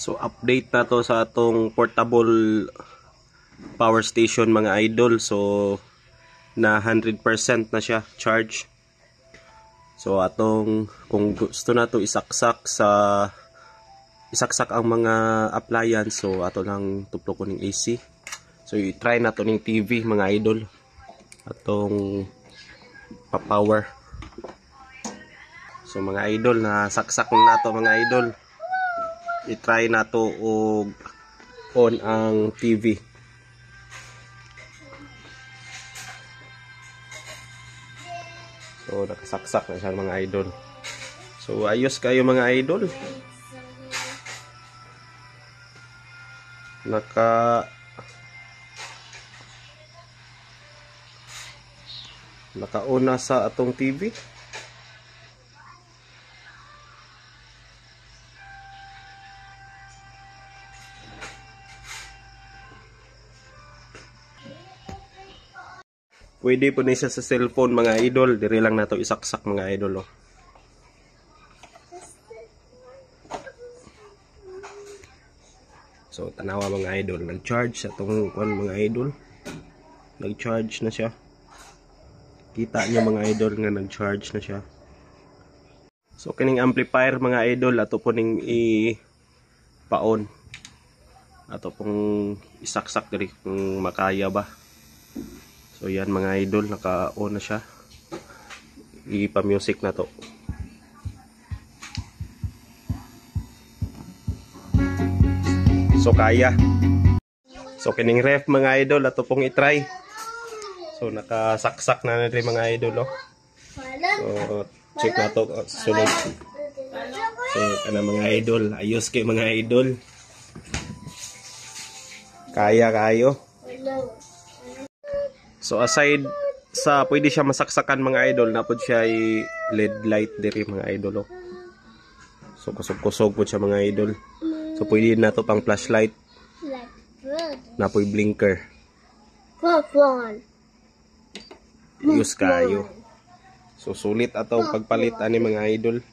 So update na to sa atong portable power station mga idol. So na 100% na siya charge. So atong kung gusto na to isaksak ang mga appliance, so ato lang tuplo ko ning AC. So i-try na to ning TV mga idol. Atong pa-power. So mga idol, na saksak na to mga idol. I-try na to og on ang TV. So nakasaksak na siya mga idol. So ayos kayo mga idol. Nakauna sa atong TV. Pwede po na siya sa cellphone mga idol. Dire lang na to isaksak mga idol. Oh. So tanawa mga idol. Nag-charge sa itong mga idol. Nag-charge na siya. Kita niyo mga idol nga nag-charge na siya. So kining amplifier mga idol, ato po ning i-paon. Ato pong isaksak diri kung makaya ba. So yan mga idol, naka-on na siya. Ipa-music na to. So kaya. So kining ref mga idol, ato pong i-try. So nakasaksak na rin mga idol. Oh. So check na to. Sunod. So kana mga idol, ayos kay mga idol. Kaya kayo. So aside sa pwede siya masaksakan mga idol, napod siya ay LED light diri mga idol. Oh. So kusog-kusog po siya mga idol. So pwede na to pang flashlight. Napoy blinker. Use kayo. So sulit atong pagpalit ani mga idol.